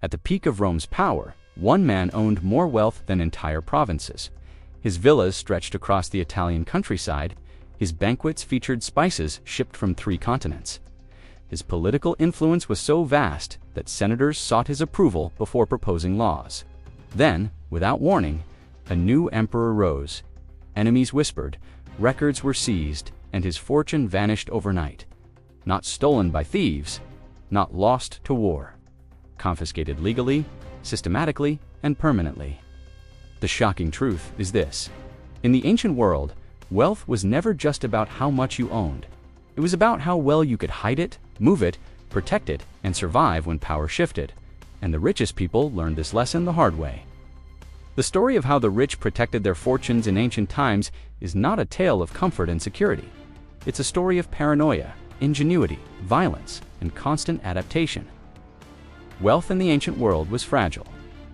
At the peak of Rome's power, one man owned more wealth than entire provinces. His villas stretched across the Italian countryside. His banquets featured spices shipped from 3 continents. His political influence was so vast that senators sought his approval before proposing laws. Then, without warning, a new emperor rose. Enemies whispered, records were seized, and his fortune vanished overnight. Not stolen by thieves, not lost to war. Confiscated legally, systematically, and permanently. The shocking truth is this: in the ancient world, wealth was never just about how much you owned. It was about how well you could hide it, move it, protect it, and survive when power shifted. And the richest people learned this lesson the hard way. The story of how the rich protected their fortunes in ancient times is not a tale of comfort and security. It's a story of paranoia, ingenuity, violence, and constant adaptation. Wealth in the ancient world was fragile.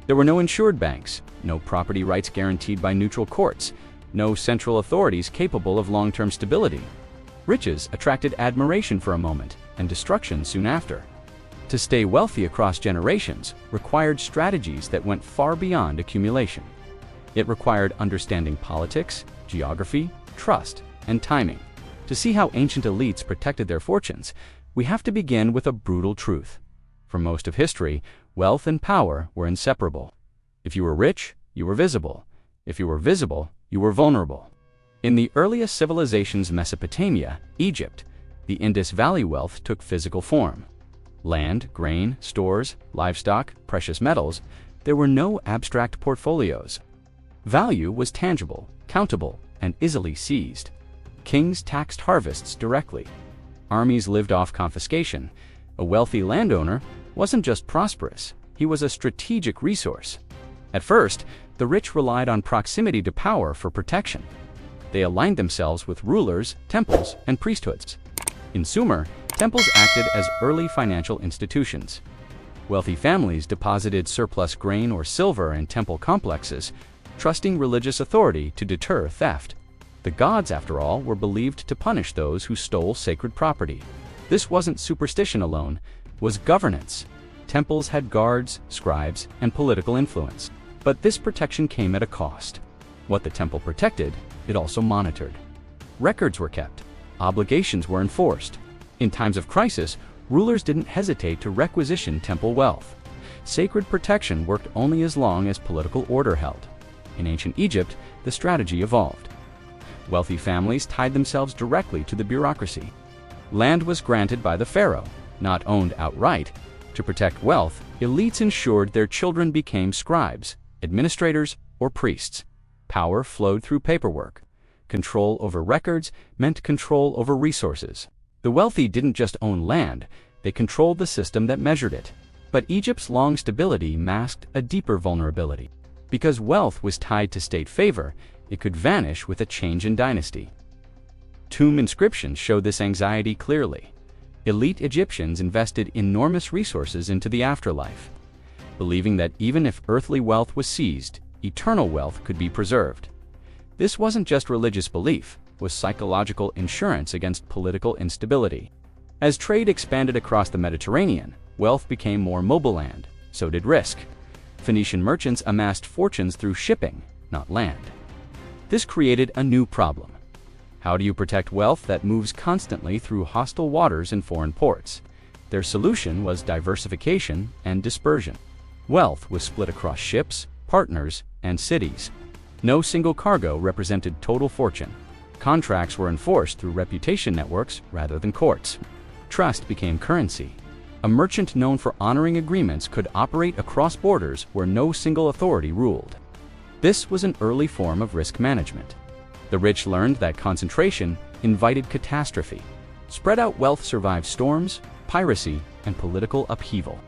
There were no insured banks, no property rights guaranteed by neutral courts, no central authorities capable of long-term stability. Riches attracted admiration for a moment and destruction soon after. To stay wealthy across generations required strategies that went far beyond accumulation. It required understanding politics, geography, trust, and timing. To see how ancient elites protected their fortunes, we have to begin with a brutal truth. For most of history, wealth and power were inseparable. If you were rich, you were visible. If you were visible, you were vulnerable. In the earliest civilizations, Mesopotamia, Egypt, the Indus Valley wealth took physical form. Land, grain, stores, livestock, precious metals, there were no abstract portfolios. Value was tangible, countable, and easily seized. Kings taxed harvests directly. Armies lived off confiscation. A wealthy landowner wasn't just prosperous, he was a strategic resource. At first, the rich relied on proximity to power for protection. They aligned themselves with rulers, temples, and priesthoods. In Sumer, temples acted as early financial institutions. Wealthy families deposited surplus grain or silver in temple complexes, trusting religious authority to deter theft. The gods, after all, were believed to punish those who stole sacred property. This wasn't superstition alone, it was governance. Temples had guards, scribes, and political influence. But this protection came at a cost. What the temple protected, it also monitored. Records were kept. Obligations were enforced. In times of crisis, rulers didn't hesitate to requisition temple wealth. Sacred protection worked only as long as political order held. In ancient Egypt, the strategy evolved. Wealthy families tied themselves directly to the bureaucracy. Land was granted by the pharaoh, not owned outright. To protect wealth, elites ensured their children became scribes, administrators, or priests. Power flowed through paperwork. Control over records meant control over resources. The wealthy didn't just own land, they controlled the system that measured it. But Egypt's long stability masked a deeper vulnerability. Because wealth was tied to state favor, it could vanish with a change in dynasty. Tomb inscriptions show this anxiety clearly. Elite Egyptians invested enormous resources into the afterlife, believing that even if earthly wealth was seized, eternal wealth could be preserved. This wasn't just religious belief, it was psychological insurance against political instability. As trade expanded across the Mediterranean, wealth became more mobile and so did risk. Phoenician merchants amassed fortunes through shipping, not land. This created a new problem. How do you protect wealth that moves constantly through hostile waters and foreign ports? Their solution was diversification and dispersion. Wealth was split across ships, partners, and cities. No single cargo represented total fortune. Contracts were enforced through reputation networks rather than courts. Trust became currency. A merchant known for honoring agreements could operate across borders where no single authority ruled. This was an early form of risk management. The rich learned that concentration invited catastrophe. Spread out wealth survived storms, piracy, and political upheaval.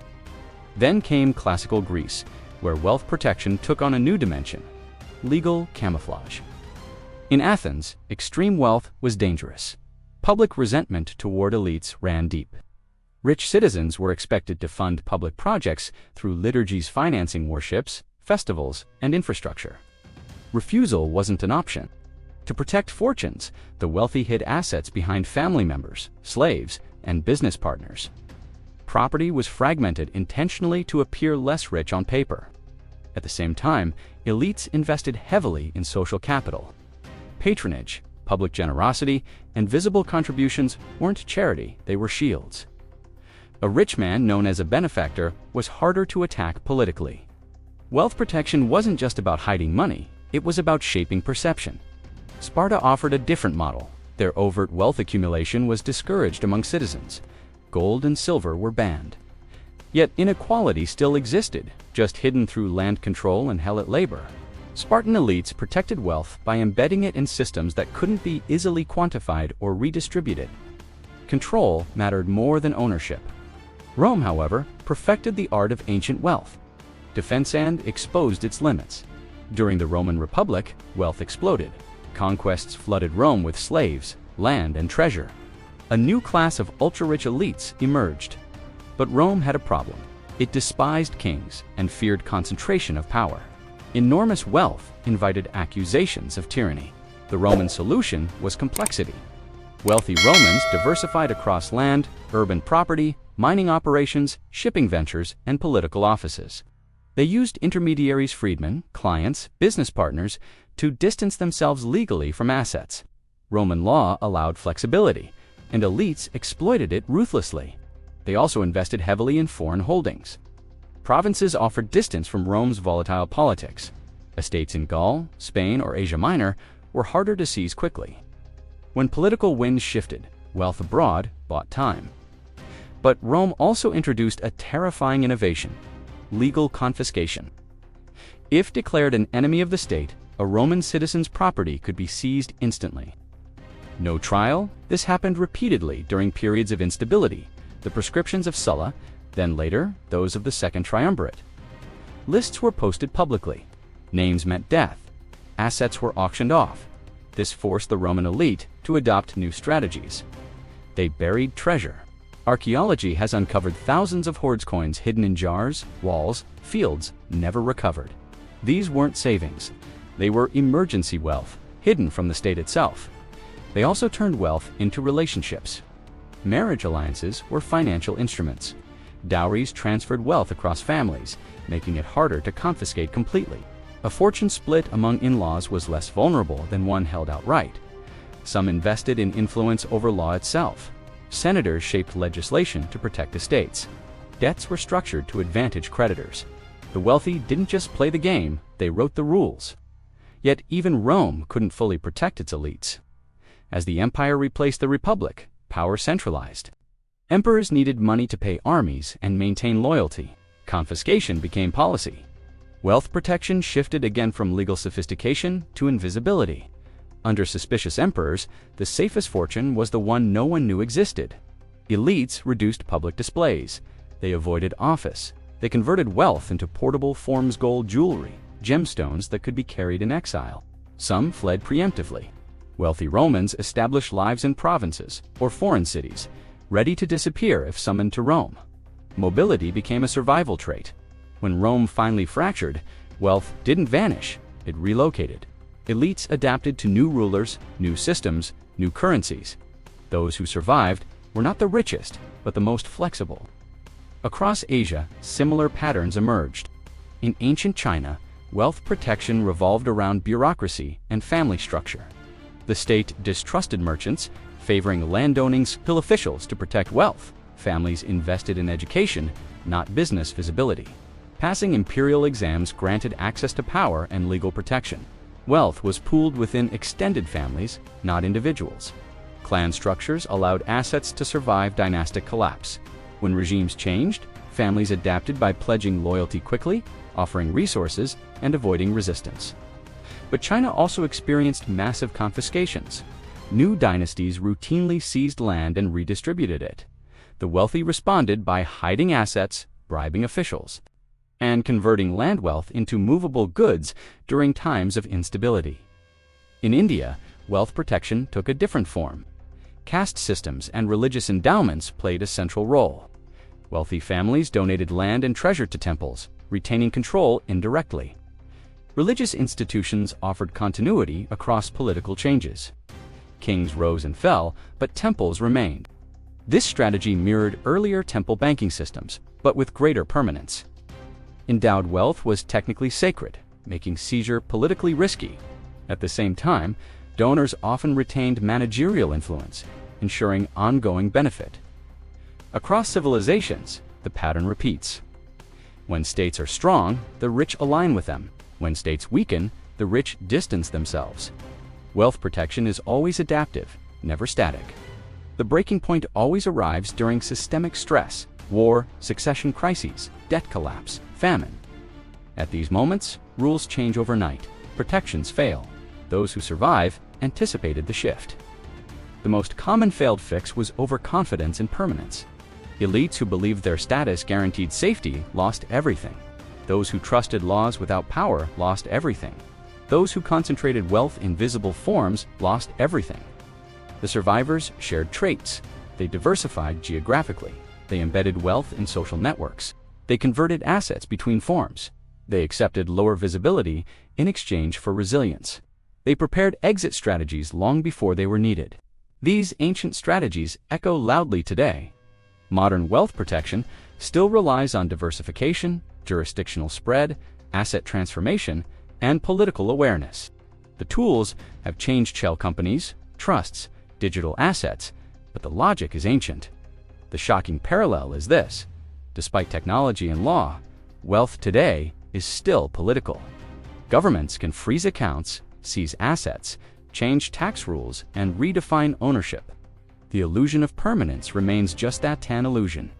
Then came classical Greece, where wealth protection took on a new dimension: legal camouflage. In Athens, extreme wealth was dangerous. Public resentment toward elites ran deep. Rich citizens were expected to fund public projects through liturgies financing warships, festivals, and infrastructure. Refusal wasn't an option. To protect fortunes, the wealthy hid assets behind family members, slaves, and business partners. Property was fragmented intentionally to appear less rich on paper. At the same time, elites invested heavily in social capital. Patronage, public generosity, and visible contributions weren't charity, they were shields. A rich man known as a benefactor was harder to attack politically. Wealth protection wasn't just about hiding money, it was about shaping perception. Sparta offered a different model. Their overt wealth accumulation was discouraged among citizens. Gold and silver were banned. Yet inequality still existed, just hidden through land control and helot labor. Spartan elites protected wealth by embedding it in systems that couldn't be easily quantified or redistributed. Control mattered more than ownership. Rome, however, perfected the art of ancient wealth. Defense and exposed its limits. During the Roman Republic, wealth exploded. Conquests flooded Rome with slaves, land, and treasure. A new class of ultra-rich elites emerged. But Rome had a problem. It despised kings and feared concentration of power. Enormous wealth invited accusations of tyranny. The Roman solution was complexity. Wealthy Romans diversified across land, urban property, mining operations, shipping ventures, and political offices. They used intermediaries, freedmen, clients, business partners to distance themselves legally from assets. Roman law allowed flexibility, and elites exploited it ruthlessly. They also invested heavily in foreign holdings. Provinces offered distance from Rome's volatile politics. Estates in Gaul, Spain, or Asia Minor were harder to seize quickly. When political winds shifted, wealth abroad bought time. But Rome also introduced a terrifying innovation: legal confiscation. If declared an enemy of the state, a Roman citizen's property could be seized instantly. No trial, this happened repeatedly during periods of instability, the proscriptions of Sulla, then later those of the Second Triumvirate. Lists were posted publicly. Names meant death. Assets were auctioned off. This forced the Roman elite to adopt new strategies. They buried treasure. Archaeology has uncovered thousands of hoards coins hidden in jars, walls, fields, never recovered. These weren't savings. They were emergency wealth, hidden from the state itself. They also turned wealth into relationships. Marriage alliances were financial instruments. Dowries transferred wealth across families, making it harder to confiscate completely. A fortune split among in-laws was less vulnerable than one held outright. Some invested in influence over law itself. Senators shaped legislation to protect estates. Debts were structured to advantage creditors. The wealthy didn't just play the game, they wrote the rules. Yet even Rome couldn't fully protect its elites. As the empire replaced the republic, power centralized. Emperors needed money to pay armies and maintain loyalty. Confiscation became policy. Wealth protection shifted again from legal sophistication to invisibility. Under suspicious emperors, the safest fortune was the one no one knew existed. Elites reduced public displays. They avoided office. They converted wealth into portable forms gold jewelry, gemstones that could be carried in exile. Some fled preemptively. Wealthy Romans established lives in provinces or foreign cities, ready to disappear if summoned to Rome. Mobility became a survival trait. When Rome finally fractured, wealth didn't vanish, it relocated. Elites adapted to new rulers, new systems, new currencies. Those who survived were not the richest, but the most flexible. Across Asia, similar patterns emerged. In ancient China, wealth protection revolved around bureaucracy and family structure. The state distrusted merchants, favoring landowning skill officials to protect wealth. Families invested in education, not business visibility. Passing imperial exams granted access to power and legal protection. Wealth was pooled within extended families, not individuals. Clan structures allowed assets to survive dynastic collapse. When regimes changed, families adapted by pledging loyalty quickly, offering resources, and avoiding resistance. But China also experienced massive confiscations. New dynasties routinely seized land and redistributed it. The wealthy responded by hiding assets, bribing officials, and converting land wealth into movable goods during times of instability. In India, wealth protection took a different form. Caste systems and religious endowments played a central role. Wealthy families donated land and treasure to temples, retaining control indirectly. Religious institutions offered continuity across political changes. Kings rose and fell, but temples remained. This strategy mirrored earlier temple banking systems, but with greater permanence. Endowed wealth was technically sacred, making seizure politically risky. At the same time, donors often retained managerial influence, ensuring ongoing benefit. Across civilizations, the pattern repeats. When states are strong, the rich align with them. When states weaken, the rich distance themselves. Wealth protection is always adaptive, never static. The breaking point always arrives during systemic stress, war, succession crises, debt collapse, famine. At these moments, rules change overnight, protections fail. Those who survive anticipated the shift. The most common failed fix was overconfidence in permanence. Elites who believed their status guaranteed safety lost everything. Those who trusted laws without power lost everything. Those who concentrated wealth in visible forms lost everything. The survivors shared traits. They diversified geographically. They embedded wealth in social networks. They converted assets between forms. They accepted lower visibility in exchange for resilience. They prepared exit strategies long before they were needed. These ancient strategies echo loudly today. Modern wealth protection still relies on diversification, jurisdictional spread, asset transformation, and political awareness. The tools have changed shell companies, trusts, digital assets, but the logic is ancient. The shocking parallel is this: despite technology and law, wealth today is still political. Governments can freeze accounts, seize assets, change tax rules, and redefine ownership. The illusion of permanence remains just that, an illusion.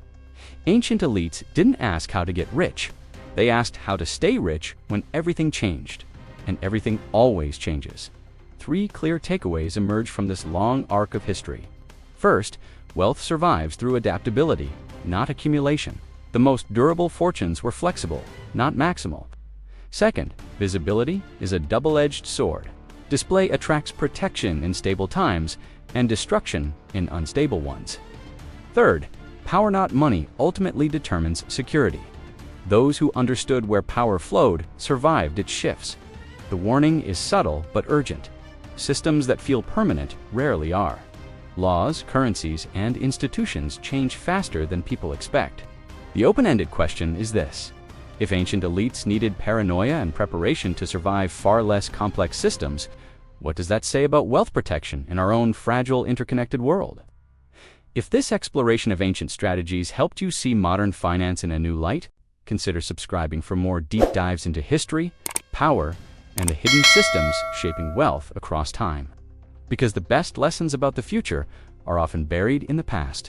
Ancient elites didn't ask how to get rich. They asked how to stay rich when everything changed. And everything always changes. 3 clear takeaways emerge from this long arc of history. First, wealth survives through adaptability, not accumulation. The most durable fortunes were flexible, not maximal. Second, visibility is a double-edged sword. Display attracts protection in stable times and destruction in unstable ones. Third, power not money ultimately determines security. Those who understood where power flowed survived its shifts. The warning is subtle but urgent. Systems that feel permanent rarely are. Laws, currencies, and institutions change faster than people expect. The open-ended question is this: if ancient elites needed paranoia and preparation to survive far less complex systems, what does that say about wealth protection in our own fragile, interconnected world? If this exploration of ancient strategies helped you see modern finance in a new light, consider subscribing for more deep dives into history, power, and the hidden systems shaping wealth across time. Because the best lessons about the future are often buried in the past.